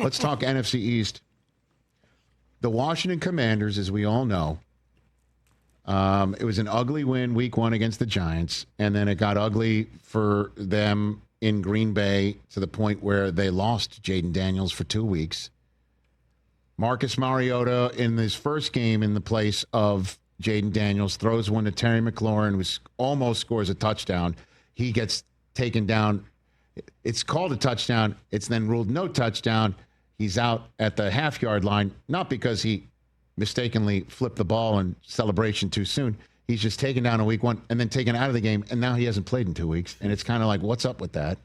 Let's talk NFC East. The Washington Commanders, as we all know, it was an ugly win week 1 against the Giants, and then it got ugly for them in Green Bay to the point where they lost Jayden Daniels for 2 weeks. Marcus Mariota, in his first game in the place of Jayden Daniels, throws one to Terry McLaurin, who almost scores a touchdown. He gets taken down. It's called a touchdown. It's then ruled no touchdown. He's out at the half-yard line, not because he mistakenly flipped the ball in celebration too soon. He's just taken down in week 1 and then taken out of the game, and now he hasn't played in 2 weeks. And it's kind of like, what's up with that?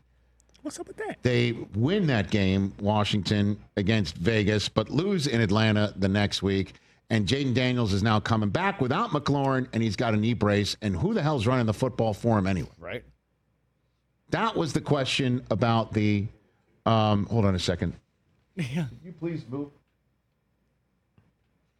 What's up with that? They win that game, Washington, against Vegas, but lose in Atlanta the next week. And Jayden Daniels is now coming back without McLaurin, and he's got a knee brace. And who the hell's running the football for him anyway? Right. That was the question about the hold on a second. Yeah. Can you please move?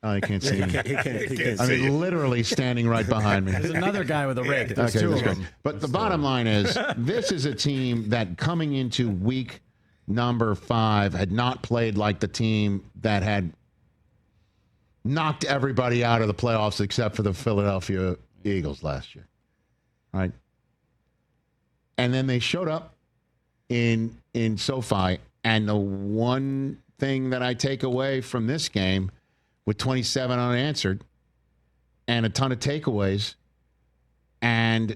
Oh, you can't see me. He can't I see mean, literally standing right behind me. There's another guy with a rake. There's Okay, two that's of great. them. But the bottom line is, this is a team that coming into week number 5 had not played like the team that had knocked everybody out of the playoffs except for the Philadelphia Eagles last year. Right? And then they showed up in SoFi, and the one thing that I take away from this game, with 27 unanswered and a ton of takeaways and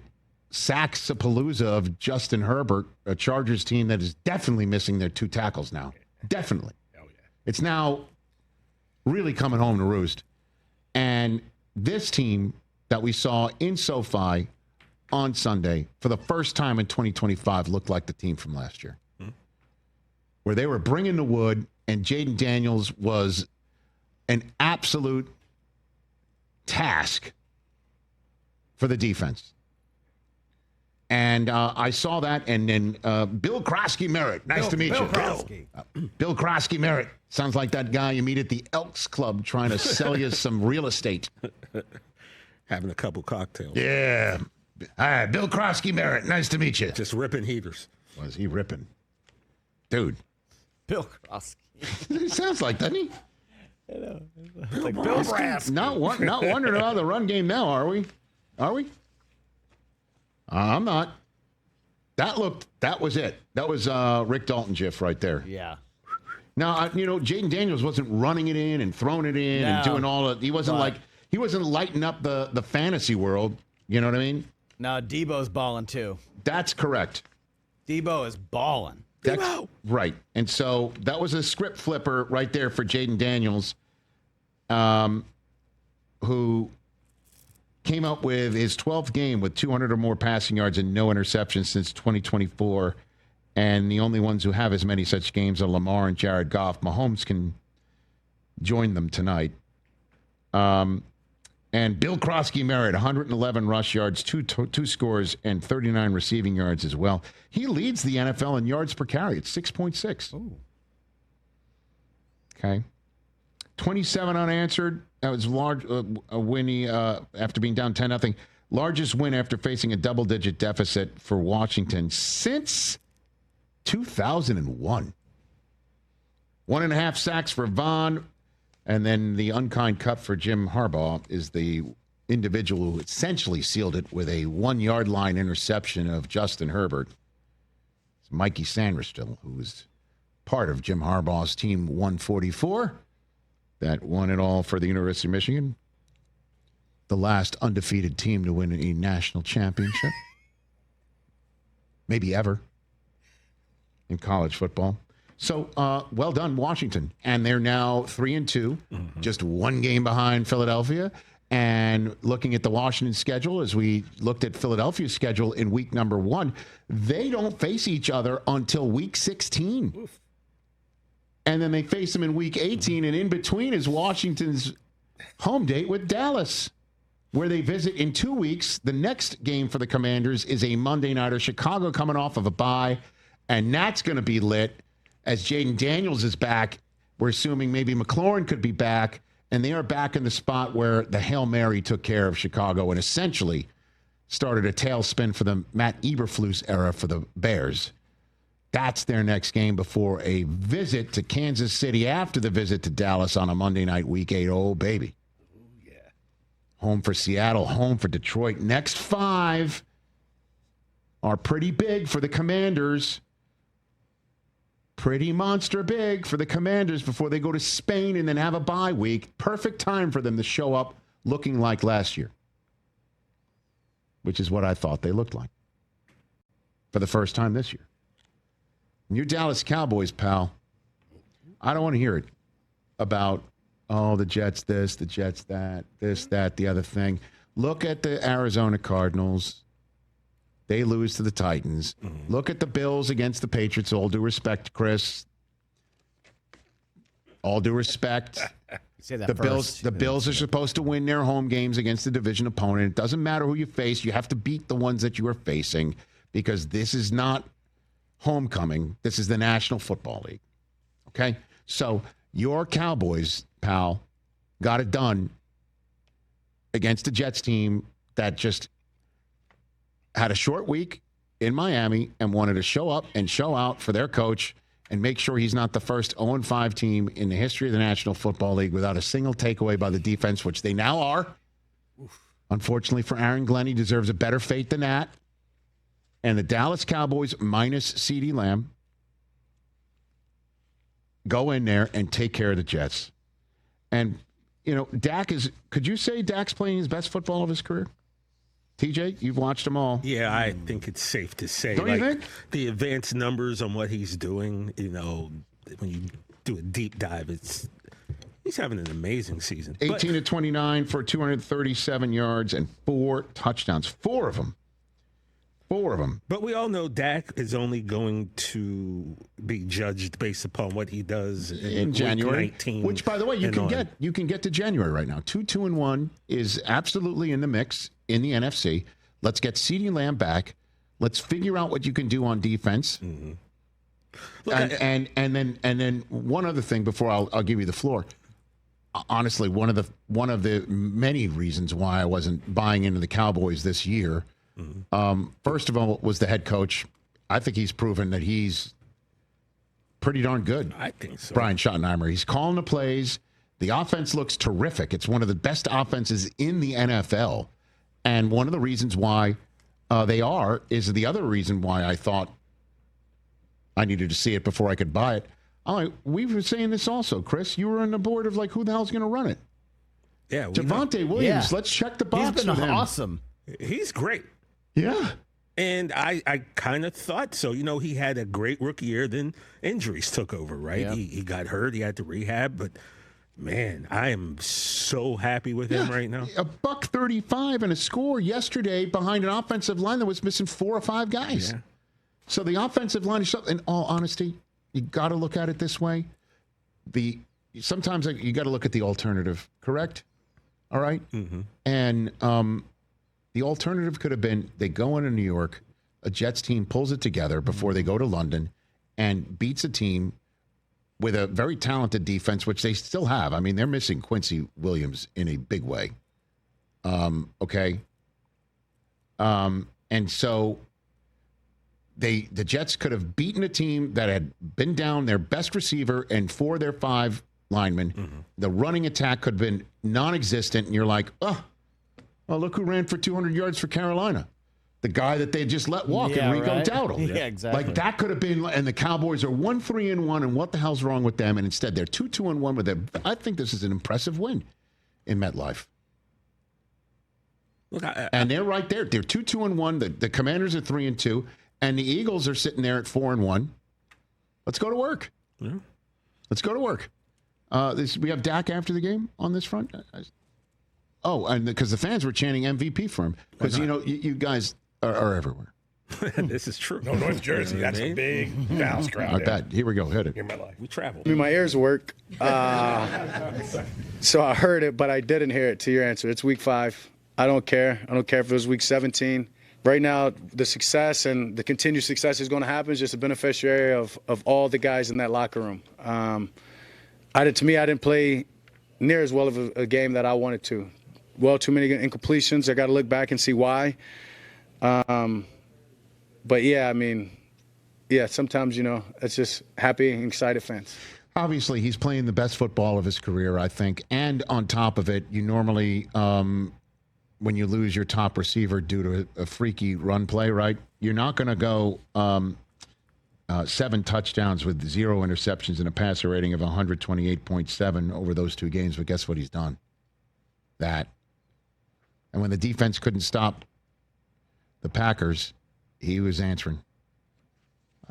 sacks-a-palooza of Justin Herbert, a Chargers team that is definitely missing their 2 tackles now. Definitely. Oh, yeah. It's now really coming home to roost. And this team that we saw in SoFi on Sunday for the first time in 2025 looked like the team from last year, where they were bringing the wood, and Jayden Daniels was an absolute task for the defense. And I saw that, and then Bill Croskey-Merritt. Nice to meet you. Bill Croskey-Merritt. Sounds like that guy you meet at the Elks Club trying to sell you some real estate. Having a couple cocktails. Yeah. Hi, Bill Croskey-Merritt. Nice to meet you. Just ripping heaters. Was he ripping? Dude. Bill Croskey. He sounds like, doesn't he? I know. It's like Bill Brass. Not wondering about the run game now, are we? Are we? I'm not. That was it. That was Rick Dalton GIF right there. Yeah. Now, Jayden Daniels wasn't running it in and throwing it in and doing all of, he wasn't lighting up the fantasy world. You know what I mean? No, Debo's balling too. That's correct. Debo is balling. That's right. And so that was a script flipper right there for Jayden Daniels, who came up with his 12th game with 200 or more passing yards and no interceptions since 2024. And the only ones who have as many such games are Lamar and Jared Goff. Mahomes can join them tonight. And Bill Croskey-Merritt, 111 rush yards, two scores, and 39 receiving yards as well. He leads the NFL in yards per carry. It's 6.6. Ooh. Okay. 27 unanswered. That was large. A win after being down 10-0. Largest win after facing a double-digit deficit for Washington since 2001. 1.5 sacks for Vaughn. And then the unkind cut for Jim Harbaugh is the individual who essentially sealed it with a 1-yard line interception of Justin Herbert. It's Mikey Sandristil, who was part of Jim Harbaugh's team 144 that won it all for the University of Michigan. The last undefeated team to win a national championship. Maybe ever in college football. So, well done, Washington. And they're now 3-2, just one game behind Philadelphia. And looking at the Washington schedule, as we looked at Philadelphia's schedule in week number 1, they don't face each other until week 16. Oof. And then they face them in week 18. And in between is Washington's home date with Dallas, where they visit in 2 weeks. The next game for the Commanders is a Monday nighter. Chicago coming off of a bye. And that's going to be lit. As Jayden Daniels is back, we're assuming maybe McLaurin could be back, and they are back in the spot where the Hail Mary took care of Chicago and essentially started a tailspin for the Matt Eberflus era for the Bears. That's their next game before a visit to Kansas City after the visit to Dallas on a Monday night, Week 8. Oh, baby. Yeah. Home for Seattle, home for Detroit. Next 5 are pretty big for the Commanders. Pretty monster big for the Commanders before they go to Spain and then have a bye week. Perfect time for them to show up looking like last year, which is what I thought they looked like for the first time this year. And your Dallas Cowboys, pal, I don't want to hear it about, oh, the Jets this, the Jets that, this, that, the other thing. Look at the Arizona Cardinals. They lose to the Titans. Mm-hmm. Look at the Bills against the Patriots. All due respect, Chris. All due respect. Say that the first. Bills are supposed to win their home games against the division opponent. It doesn't matter who you face. You have to beat the ones that you are facing because this is not homecoming. This is the National Football League. Okay? So your Cowboys, pal, got it done against the Jets team that just had a short week in Miami and wanted to show up and show out for their coach and make sure he's not the first 0-5 team in the history of the National Football League without a single takeaway by the defense, which they now are. Oof. Unfortunately for Aaron Glenn, he deserves a better fate than that. And the Dallas Cowboys minus CeeDee Lamb go in there and take care of the Jets. And, you know, could you say Dak's playing his best football of his career? TJ, you've watched them all. Yeah, I think it's safe to say. Don't you think? The advanced numbers on what he's doing, you know, when you do a deep dive, he's having an amazing season. 18 to 29 for 237 yards and 4 touchdowns. 4 of them. But we all know Dak is only going to be judged based upon what he does in January. 19, which, by the way, you can get to January right now. 2-2-1 is absolutely in the mix in the NFC. Let's get CeeDee Lamb back. Let's figure out what you can do on defense. Mm-hmm. Look, and then one other thing before I'll give you the floor. Honestly, one of the many reasons why I wasn't buying into the Cowboys this year. Mm-hmm. First of all, was the head coach. I think he's proven that he's pretty darn good. I think so. Brian Schottenheimer. He's calling the plays. The offense looks terrific. It's one of the best offenses in the NFL. And one of the reasons why they are is the other reason why I thought I needed to see it before I could buy it. We were saying this also, Chris. You were on the board of like, who the hell's going to run it? Yeah. Devonte Williams. Yeah. Let's check the box. He's been awesome. He's great. Yeah. And I kind of thought so. You know, he had a great rookie year. Then injuries took over, right? Yeah. He got hurt. He had to rehab. But, man, I am so happy with him right now. $135 and a score yesterday behind an offensive line that was missing 4 or 5 guys. Yeah. So the offensive line is, in all honesty, you got to look at it this way. Sometimes you got to look at the alternative, correct? All right? Mm-hmm. And the alternative could have been they go into New York, a Jets team pulls it together before they go to London and beats a team with a very talented defense, which they still have. I mean, they're missing Quincy Williams in a big way. Okay? And so the Jets could have beaten a team that had been down their best receiver and 4 of their 5 linemen. Mm-hmm. The running attack could have been non-existent, and you're like, oh, well, look who ran for 200 yards for Carolina. The guy that they just let walk, Enrico Dowdle. Yeah, exactly. Like, that could have been, and the Cowboys are 1-3-1, and what the hell's wrong with them? And instead, they're 2-2-1 with them. I think this is an impressive win in MetLife. Look, and they're right there. They're 2-2-1. The Commanders are 3-2, and the Eagles are sitting there at 4-1. Let's go to work. Yeah. Let's go to work. We have Dak after the game on this front. Oh, and because the fans were chanting MVP for him. Because, you know, you guys are everywhere. This is true. No, North Jersey. That's a big Dallas crowd. I bet. Here we go. Hit it. Hear my life. We travel. I mean, my ears work. So I heard it, but I didn't hear it to your answer. It's week 5. I don't care. I don't care if it was week 17. Right now, the success and the continued success is going to happen. It's just a beneficiary of all the guys in that locker room. I didn't play near as well of a game that I wanted to. Well, too many incompletions. I got to look back and see why. But, yeah, I mean, yeah, sometimes, it's just happy and excited fans. Obviously, he's playing the best football of his career, I think. And on top of it, you normally, when you lose your top receiver due to a freaky run play, right, you're not going to go 7 touchdowns with 0 interceptions and a passer rating of 128.7 over those 2 games. But guess what he's done? That. And when the defense couldn't stop the Packers, he was answering.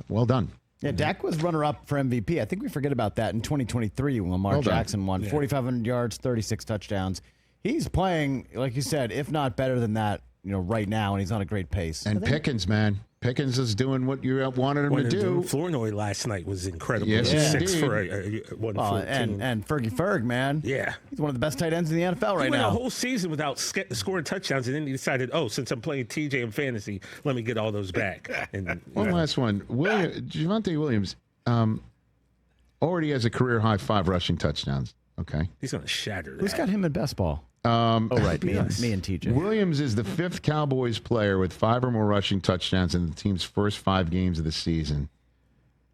Well done. Yeah, Dak was runner-up for MVP. I think we forget about that in 2023 when Lamar Jackson won. 4,500 yards, 36 touchdowns. He's playing, like you said, if not better than that, right now, and he's on a great pace. And Pickens, man. Pickens is doing what you wanted him to do. Flournoy last night was incredible. Yes, 6 indeed. for a 114. And Fergie Ferg, man. Yeah. He's one of the best tight ends in the NFL right He went now. a whole season without scoring touchdowns, and then he decided, since I'm playing TJ in fantasy, let me get all those back. And One last one. Devonte Williams already has a career-high 5 rushing touchdowns. Okay. He's going to shatter that. Who's got him in best ball? Right. Me and TJ. Williams is the 5th Cowboys player with 5 or more rushing touchdowns in the team's first 5 games of the season.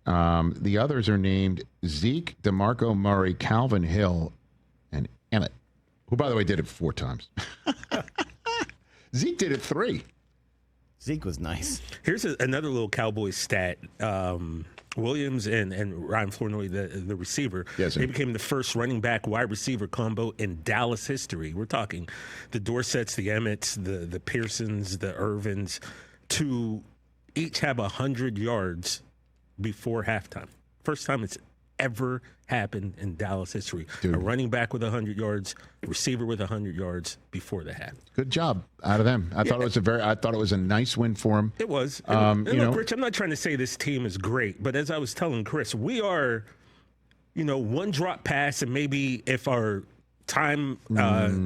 The others are named Zeke, DeMarco Murray, Calvin Hill, and Emmett, who, by the way, did it 4 times. Zeke did it 3. Zeke was nice. Here's another little Cowboys stat. Williams and Ryan Flournoy, the receiver, Yes, sir. they became the first running back wide receiver combo in Dallas history. We're talking the Dorsets, the Emmets, the Pearsons, the Irvins, to each have 100 yards before halftime. First time it's ever happened in Dallas history. Dude. A running back with 100 yards, receiver with 100 yards before the half. Good job out of them. I thought it was a nice win for him. It was. And Rich, I'm not trying to say this team is great, but as I was telling Chris, we are, one drop pass, and maybe if our time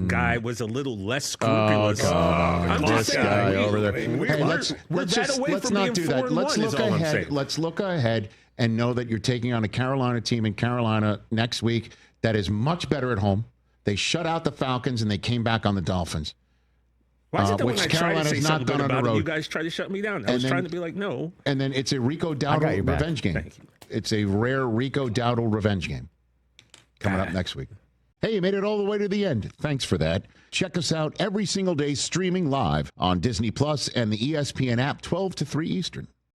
guy was a little less scrupulous. I'm just This saying, guy over there. we're Hey, that away let's from not being do that. 4-1 Let's is look all I'm ahead. saying. Let's look ahead and know that you're taking on a Carolina team in Carolina next week that is much better at home. They shut out the Falcons and they came back on the Dolphins. Why is it that when which I try to Carolina's say not something done good on the about it, road. you guys try to shut me down? I And was then- trying to be like, no. And then it's a Rico got Dowdle your back. revenge game. Thank you. It's a rare Rico Dowdle revenge game coming up next week. Hey, you made it all the way to the end. Thanks for that. Check us out every single day streaming live on Disney Plus and the ESPN app 12 to 3 Eastern.